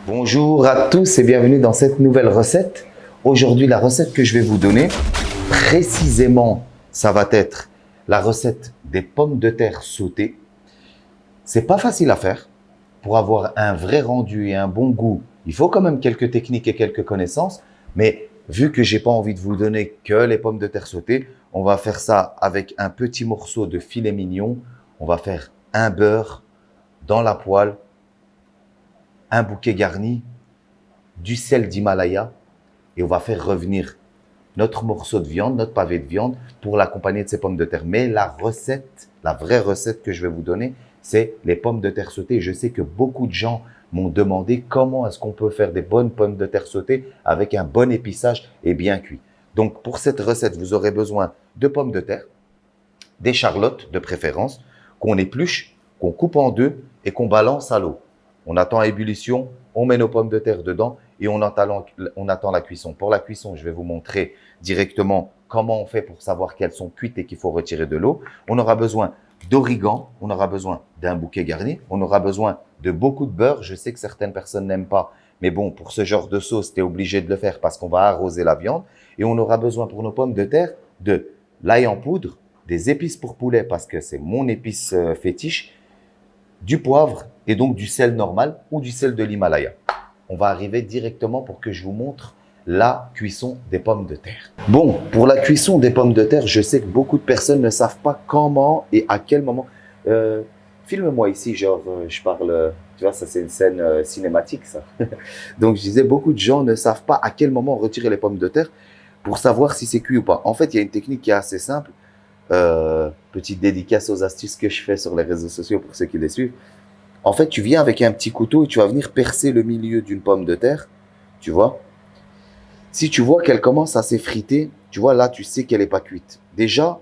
Bonjour à tous et bienvenue dans cette nouvelle recette. Aujourd'hui, la recette que je vais vous donner, précisément, ça va être la recette des pommes de terre sautées. C'est pas facile à faire. Pour avoir un vrai rendu et un bon goût, il faut quand même quelques techniques et quelques connaissances. Mais vu que j'ai pas envie de vous donner que les pommes de terre sautées, on va faire ça avec un petit morceau de filet mignon. On va faire un beurre dans la poêle, un bouquet garni, du sel d'Himalaya et on va faire revenir notre morceau de viande, notre pavé de viande pour l'accompagner de ces pommes de terre. Mais la recette, la vraie recette que je vais vous donner, c'est les pommes de terre sautées. Je sais que beaucoup de gens m'ont demandé comment est-ce qu'on peut faire des bonnes pommes de terre sautées avec un bon épissage et bien cuit. Donc pour cette recette, vous aurez besoin de pommes de terre, d'échalotes de préférence, qu'on épluche, qu'on coupe en deux et qu'on balance à l'eau. On attend à ébullition, on met nos pommes de terre dedans et on attend la cuisson. Pour la cuisson, je vais vous montrer directement comment on fait pour savoir qu'elles sont cuites et qu'il faut retirer de l'eau. On aura besoin d'origan, on aura besoin d'un bouquet garni, on aura besoin de beaucoup de beurre. Je sais que certaines personnes n'aiment pas, mais bon, pour ce genre de sauce, tu es obligé de le faire parce qu'on va arroser la viande. Et on aura besoin pour nos pommes de terre de l'ail en poudre, des épices pour poulet parce que c'est mon épice fétiche, du poivre et donc du sel normal ou du sel de l'Himalaya. On va arriver directement pour que je vous montre la cuisson des pommes de terre. Bon, pour la cuisson des pommes de terre, je sais que beaucoup de personnes ne savent pas comment et à quel moment. Filme-moi ici, genre, je parle, tu vois, ça c'est une scène cinématique, ça. Donc je disais, beaucoup de gens ne savent pas à quel moment retirer les pommes de terre pour savoir si c'est cuit ou pas. En fait, il y a une technique qui est assez simple. Petite dédicace aux astuces que je fais sur les réseaux sociaux pour ceux qui les suivent. En fait, tu viens avec un petit couteau et tu vas venir percer le milieu d'une pomme de terre, tu vois. Si tu vois qu'elle commence à s'effriter, tu vois, là, tu sais qu'elle n'est pas cuite. Déjà,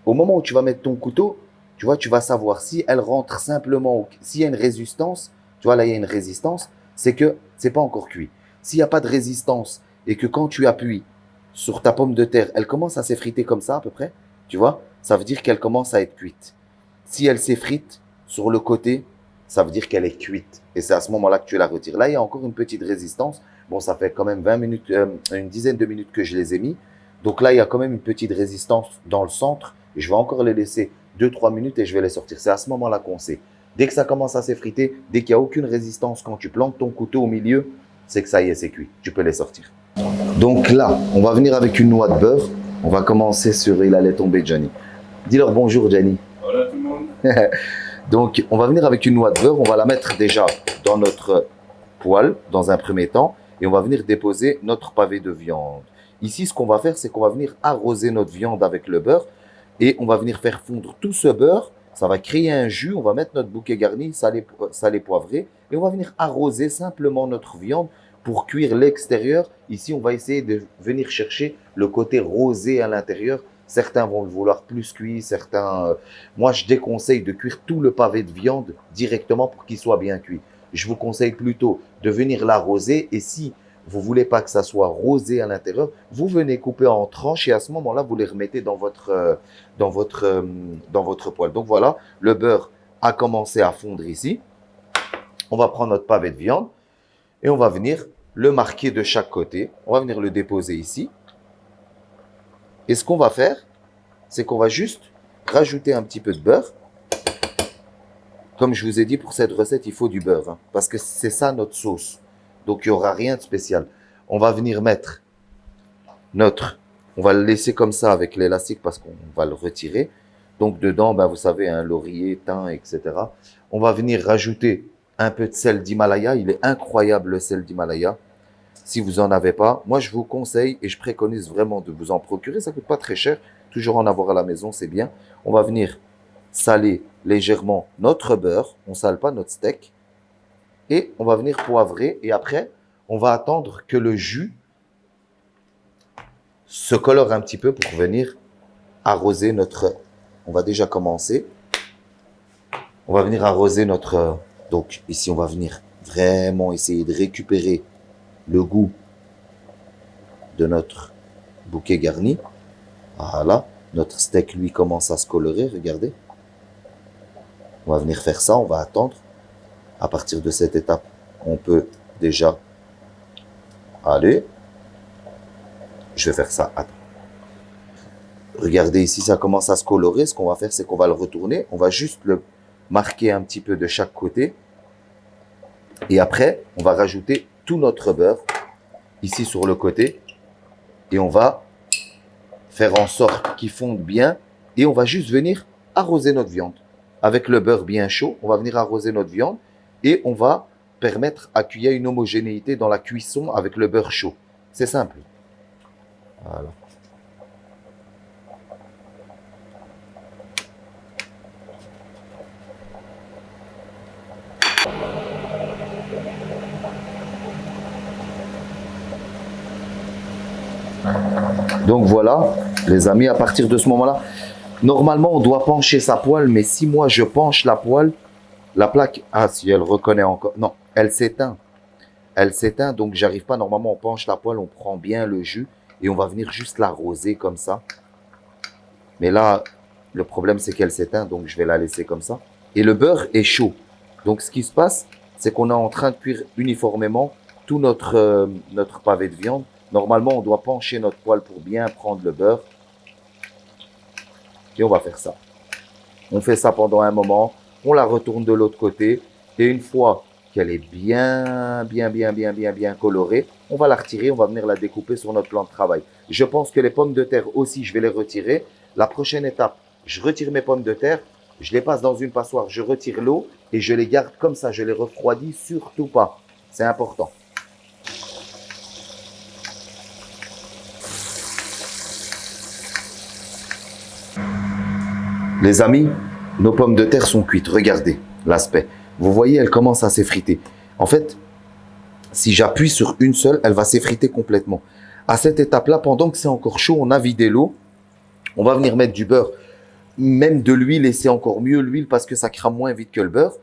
au moment où tu vas mettre ton couteau, tu vois, tu vas savoir si elle rentre simplement, s'il y a une résistance, tu vois, là, il y a une résistance, c'est que c'est pas encore cuit. S'il n'y a pas de résistance et que quand tu appuies sur ta pomme de terre, elle commence à s'effriter comme ça à peu près, tu vois, ça veut dire qu'elle commence à être cuite. Si elle s'effrite sur le côté, ça veut dire qu'elle est cuite. Et c'est à ce moment-là que tu la retires. Là, il y a encore une petite résistance. Bon, ça fait quand même 20 minutes, une dizaine de minutes que je les ai mis. Donc là, il y a quand même une petite résistance dans le centre. Et je vais encore les laisser 2-3 minutes et je vais les sortir. C'est à ce moment-là qu'on sait. Dès que ça commence à s'effriter, dès qu'il n'y a aucune résistance, quand tu plantes ton couteau au milieu, c'est que ça y est, c'est cuit. Tu peux les sortir. Donc là, on va venir avec une noix de beurre. On va commencer sur Il allait tomber Johnny. Dis-leur bonjour Johnny. Voilà tout le monde. Donc, on va venir avec une noix de beurre. On va la mettre déjà dans notre poêle, dans un premier temps. Et on va venir déposer notre pavé de viande. Ici, ce qu'on va faire, c'est qu'on va venir arroser notre viande avec le beurre. Et on va venir faire fondre tout ce beurre. Ça va créer un jus. On va mettre notre bouquet garni, salé poivré. Et on va venir arroser simplement notre viande pour cuire l'extérieur. Ici, on va essayer de venir chercher le côté rosé à l'intérieur. Certains vont le vouloir plus cuit, certains... moi, je déconseille de cuire tout le pavé de viande directement pour qu'il soit bien cuit. Je vous conseille plutôt de venir l'arroser et si vous ne voulez pas que ça soit rosé à l'intérieur, vous venez couper en tranches et à ce moment-là, vous les remettez dans votre poêle. Donc voilà, le beurre a commencé à fondre ici. On va prendre notre pavé de viande et on va venir le marquer de chaque côté. On va venir le déposer ici. Et ce qu'on va faire, c'est qu'on va juste rajouter un petit peu de beurre. Comme je vous ai dit, pour cette recette, il faut du beurre. Hein, parce que c'est ça notre sauce. Donc, il n'y aura rien de spécial. On va venir mettre on va le laisser comme ça avec l'élastique parce qu'on va le retirer. Donc, dedans, ben, vous savez, un laurier, thym, etc. On va venir rajouter un peu de sel d'Himalaya. Il est incroyable le sel d'Himalaya. Si vous n'en avez pas, moi je vous conseille et je préconise vraiment de vous en procurer. Ça ne coûte pas très cher. Toujours en avoir à la maison, c'est bien. On va venir saler légèrement notre beurre. On ne sale pas notre steak. Et on va venir poivrer. Et après, on va attendre que le jus se colore un petit peu pour venir arroser notre... On va déjà commencer. On va venir arroser notre... Donc ici, on va venir vraiment essayer de récupérer le goût de notre bouquet garni. Voilà, notre steak lui commence à se colorer, regardez. On va venir faire ça, on va attendre. À partir de cette étape, on peut déjà aller. Je vais faire ça. Attends. Regardez ici, ça commence à se colorer. Ce qu'on va faire, c'est qu'on va le retourner. On va juste le marquer un petit peu de chaque côté. Et après, on va rajouter tout notre beurre ici sur le côté. Et on va faire en sorte qu'il fonde bien. Et on va juste venir arroser notre viande. Avec le beurre bien chaud, on va venir arroser notre viande. Et on va permettre qu'il y ait une homogénéité dans la cuisson avec le beurre chaud. C'est simple. Voilà. Donc voilà, les amis, à partir de ce moment-là, normalement, on doit pencher sa poêle, mais si moi je penche la poêle, la plaque, ah, si elle reconnaît encore, non, elle s'éteint. Elle s'éteint, donc j'arrive pas. Normalement, on penche la poêle, on prend bien le jus et on va venir juste l'arroser comme ça. Mais là, le problème, c'est qu'elle s'éteint, donc je vais la laisser comme ça. Et le beurre est chaud. Donc, ce qui se passe, c'est qu'on est en train de cuire uniformément tout notre pavé de viande. Normalement, on doit pencher notre poêle pour bien prendre le beurre. Et on va faire ça. On fait ça pendant un moment. On la retourne de l'autre côté. Et une fois qu'elle est bien colorée, on va la retirer. On va venir la découper sur notre plan de travail. Je pense que les pommes de terre aussi, je vais les retirer. La prochaine étape, je retire mes pommes de terre. Je les passe dans une passoire. Je retire l'eau et je les garde comme ça. Je les refroidis surtout pas. C'est important. Les amis, nos pommes de terre sont cuites. Regardez l'aspect. Vous voyez, elles commencent à s'effriter. En fait, si j'appuie sur une seule, elle va s'effriter complètement. À cette étape-là, pendant que c'est encore chaud, on a vidé l'eau. On va venir mettre du beurre, même de l'huile, et c'est encore mieux l'huile parce que ça crame moins vite que le beurre.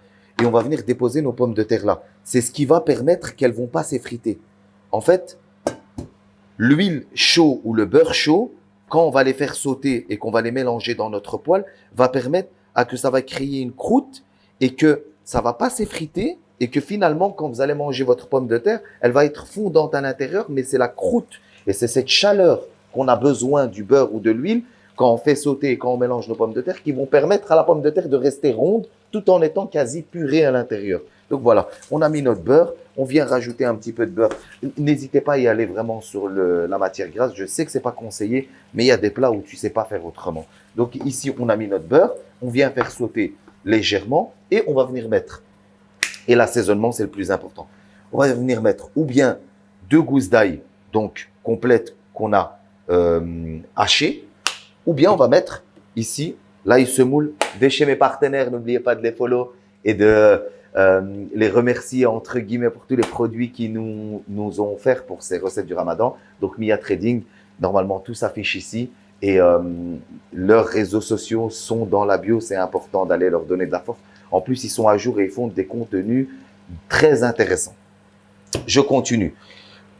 Et on va venir déposer nos pommes de terre là. C'est ce qui va permettre qu'elles ne vont pas s'effriter. En fait, l'huile chaude ou le beurre chaud, quand on va les faire sauter et qu'on va les mélanger dans notre poêle, va permettre à que ça va créer une croûte et que ça va pas s'effriter et que finalement, quand vous allez manger votre pomme de terre, elle va être fondante à l'intérieur, mais c'est la croûte et c'est cette chaleur qu'on a besoin du beurre ou de l'huile quand on fait sauter et quand on mélange nos pommes de terre qui vont permettre à la pomme de terre de rester ronde tout en étant quasi purée à l'intérieur. Donc voilà, on a mis notre beurre, on vient rajouter un petit peu de beurre. N'hésitez pas à y aller vraiment sur la matière grasse. Je sais que c'est pas conseillé, mais il y a des plats où tu sais pas faire autrement. Donc ici, on a mis notre beurre, on vient faire sauter légèrement et on va venir mettre. Et l'assaisonnement, c'est le plus important. On va venir mettre ou bien 2 gousses d'ail, donc complètes qu'on a hachées, ou bien on va mettre ici l'ail semoule de chez mes partenaires. N'oubliez pas de les follow et de les remercier entre guillemets pour tous les produits qu'ils nous ont offerts pour ces recettes du Ramadan. Donc Mia Trading, normalement tout s'affiche ici et leurs réseaux sociaux sont dans la bio. C'est important d'aller leur donner de la force. En plus, ils sont à jour et ils font des contenus très intéressants. Je continue.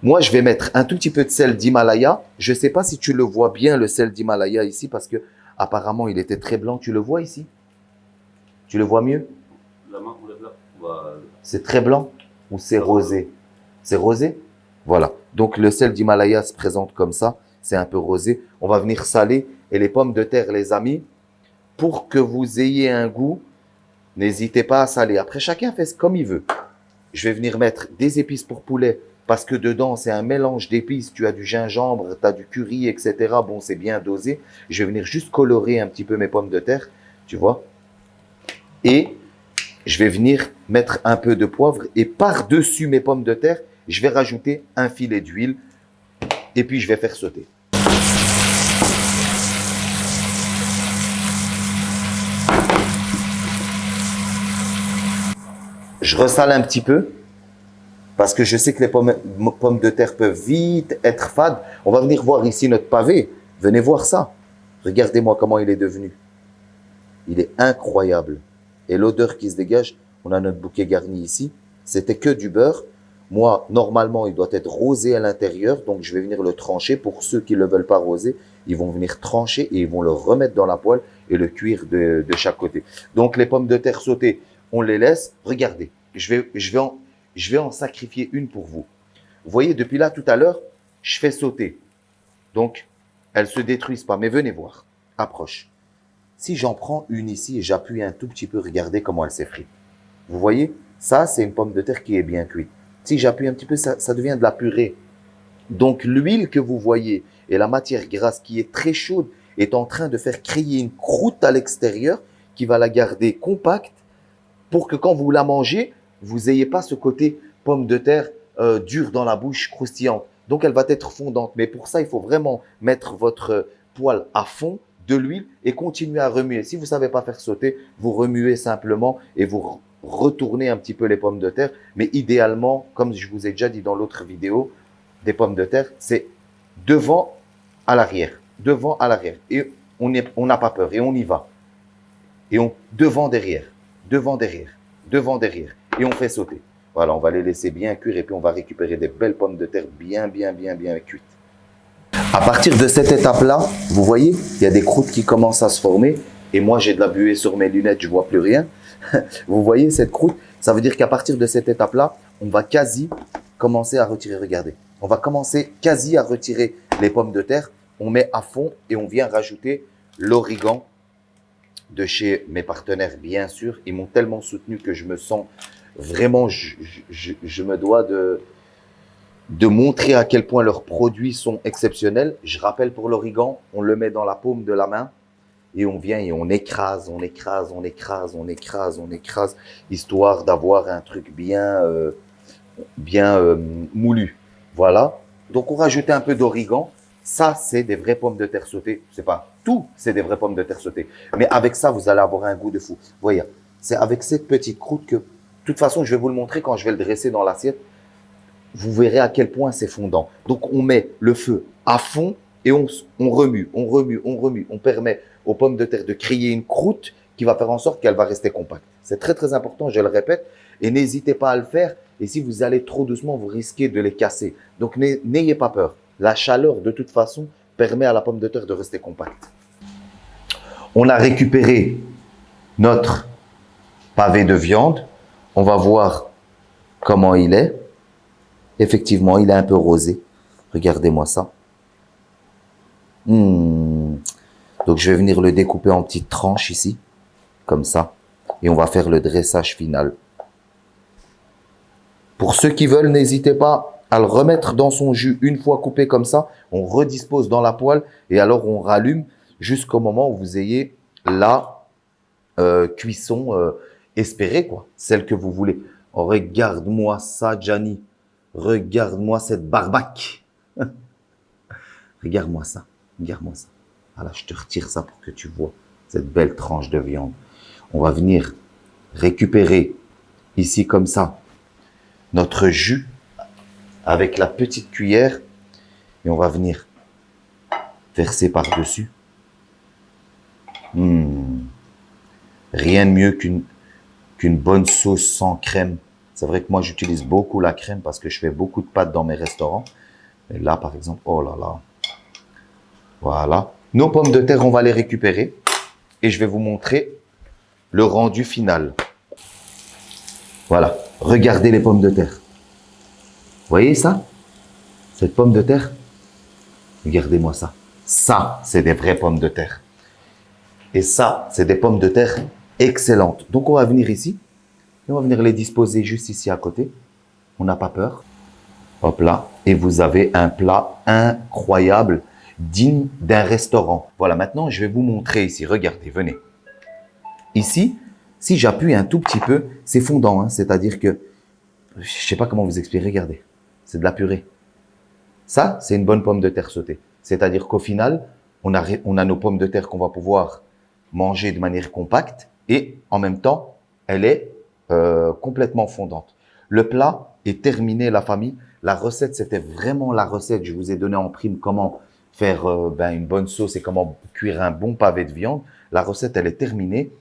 Moi, je vais mettre un tout petit peu de sel d'Himalaya. Je ne sais pas si tu le vois bien, le sel d'Himalaya ici, parce que apparemment, il était très blanc. Tu le vois ici? Tu le vois mieux? La main, on lève là. C'est très blanc ou c'est rosé? C'est rosé? Voilà. Donc, le sel d'Himalaya se présente comme ça. C'est un peu rosé. On va venir saler. Et les pommes de terre, les amis, pour que vous ayez un goût, n'hésitez pas à saler. Après, chacun fait comme il veut. Je vais venir mettre des épices pour poulet parce que dedans, c'est un mélange d'épices. Tu as du gingembre, tu as du curry, etc. Bon, c'est bien dosé. Je vais venir juste colorer un petit peu mes pommes de terre, tu vois. Et je vais venir mettre un peu de poivre et par-dessus mes pommes de terre, je vais rajouter un filet d'huile et puis je vais faire sauter. Je ressale un petit peu parce que je sais que les pommes de terre peuvent vite être fades. On va venir voir ici notre pavé. Venez voir ça. Regardez-moi comment il est devenu. Il est incroyable. Et l'odeur qui se dégage, on a notre bouquet garni ici. C'était que du beurre. Moi, normalement, il doit être rosé à l'intérieur. Donc, je vais venir le trancher. Pour ceux qui ne le veulent pas rosé, ils vont venir trancher et ils vont le remettre dans la poêle et le cuire de chaque côté. Donc, les pommes de terre sautées, on les laisse. Regardez, je je vais en sacrifier une pour vous. Vous voyez, depuis là, tout à l'heure, je fais sauter. Donc, elles ne se détruisent pas. Mais venez voir. Approche. Si j'en prends une ici et j'appuie un tout petit peu, regardez comment elle s'effrite. Vous voyez, ça, c'est une pomme de terre qui est bien cuite. Si j'appuie un petit peu, ça devient de la purée. Donc, l'huile que vous voyez et la matière grasse qui est très chaude est en train de faire créer une croûte à l'extérieur qui va la garder compacte pour que quand vous la mangez, vous n'ayez pas ce côté pomme de terre dure dans la bouche, croustillante. Donc, elle va être fondante. Mais pour ça, il faut vraiment mettre votre poêle à fond de l'huile et continuer à remuer. Si vous ne savez pas faire sauter, vous remuez simplement et vous retournez un petit peu les pommes de terre. Mais idéalement, comme je vous ai déjà dit dans l'autre vidéo, des pommes de terre, c'est devant à l'arrière. Devant à l'arrière. Et on n'a pas peur et on y va. Et devant, derrière. Devant, derrière. Devant, derrière. Et on fait sauter. Voilà, on va les laisser bien cuire et puis on va récupérer des belles pommes de terre bien cuites. À partir de cette étape-là, vous voyez, il y a des croûtes qui commencent à se former. Et moi, j'ai de la buée sur mes lunettes, je ne vois plus rien. Vous voyez cette croûte? Ça veut dire qu'à partir de cette étape-là, on va quasi commencer à retirer. Regardez, on va commencer quasi à retirer les pommes de terre. On met à fond et on vient rajouter l'origan de chez mes partenaires, bien sûr. Ils m'ont tellement soutenu que je me sens vraiment, je me dois de montrer à quel point leurs produits sont exceptionnels. Je rappelle pour l'origan, on le met dans la paume de la main et on vient et on écrase, histoire d'avoir un truc bien moulu. Voilà. Donc, on rajoute un peu d'origan. Ça, c'est des vraies pommes de terre sautées. C'est pas tout, c'est des vraies pommes de terre sautées. Mais avec ça, vous allez avoir un goût de fou. Vous voyez, c'est avec cette petite croûte que, de toute façon, je vais vous le montrer quand je vais le dresser dans l'assiette. Vous verrez à quel point c'est fondant. Donc, on met le feu à fond et on remue. On permet aux pommes de terre de créer une croûte qui va faire en sorte qu'elle va rester compacte. C'est très important, je le répète. Et n'hésitez pas à le faire. Et si vous allez trop doucement, vous risquez de les casser. Donc, n'ayez pas peur. La chaleur, de toute façon, permet à la pomme de terre de rester compacte. On a récupéré notre pavé de viande. On va voir comment il est. Effectivement, il est un peu rosé. Regardez-moi ça. Donc, je vais venir le découper en petites tranches ici, comme ça. Et on va faire le dressage final. Pour ceux qui veulent, n'hésitez pas à le remettre dans son jus une fois coupé comme ça. On redispose dans la poêle et alors on rallume jusqu'au moment où vous ayez la cuisson espérée, quoi, celle que vous voulez. Oh, regarde-moi ça, Gianni. Regarde-moi cette barbaque. Regarde-moi ça. Regarde-moi ça. Voilà, je te retire ça pour que tu vois cette belle tranche de viande. On va venir récupérer ici comme ça notre jus avec la petite cuillère et on va venir verser par-dessus. Rien de mieux qu'une bonne sauce sans crème. C'est vrai que moi, j'utilise beaucoup la crème parce que je fais beaucoup de pâtes dans mes restaurants. Mais là, par exemple, oh là là. Voilà. Nos pommes de terre, on va les récupérer et je vais vous montrer le rendu final. Voilà. Regardez les pommes de terre. Vous voyez ça? Cette pomme de terre? Regardez-moi ça. Ça, c'est des vraies pommes de terre. Et ça, c'est des pommes de terre excellentes. Donc, on va venir ici. Et on va venir les disposer juste ici à côté. On n'a pas peur. Hop là. Et vous avez un plat incroyable, digne d'un restaurant. Voilà, maintenant, je vais vous montrer ici. Regardez, venez. Ici, si j'appuie un tout petit peu, c'est fondant. Hein, c'est-à-dire que, je ne sais pas comment vous expliquer. Regardez, c'est de la purée. Ça, c'est une bonne pomme de terre sautée. C'est-à-dire qu'au final, on a nos pommes de terre qu'on va pouvoir manger de manière compacte et en même temps, elle est complètement fondante. Le plat est terminé, la famille. La recette, c'était vraiment la recette. Je vous ai donné en prime comment faire une bonne sauce et comment cuire un bon pavé de viande. La recette, elle est terminée.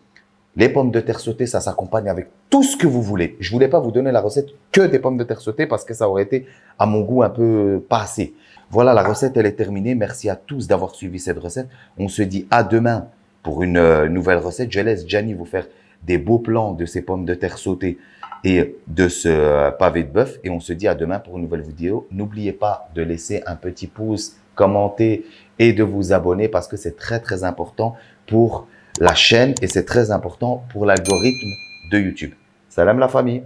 Les pommes de terre sautées, ça s'accompagne avec tout ce que vous voulez. Je voulais pas vous donner la recette que des pommes de terre sautées parce que ça aurait été, à mon goût, un peu pas assez. Voilà, la recette, elle est terminée. Merci à tous d'avoir suivi cette recette. On se dit à demain pour une nouvelle recette. Je laisse Gianni vous faire des beaux plans de ces pommes de terre sautées et de ce pavé de bœuf. Et on se dit à demain pour une nouvelle vidéo. N'oubliez pas de laisser un petit pouce, commenter et de vous abonner parce que c'est très, très important pour la chaîne et c'est très important pour l'algorithme de YouTube. Salam la famille.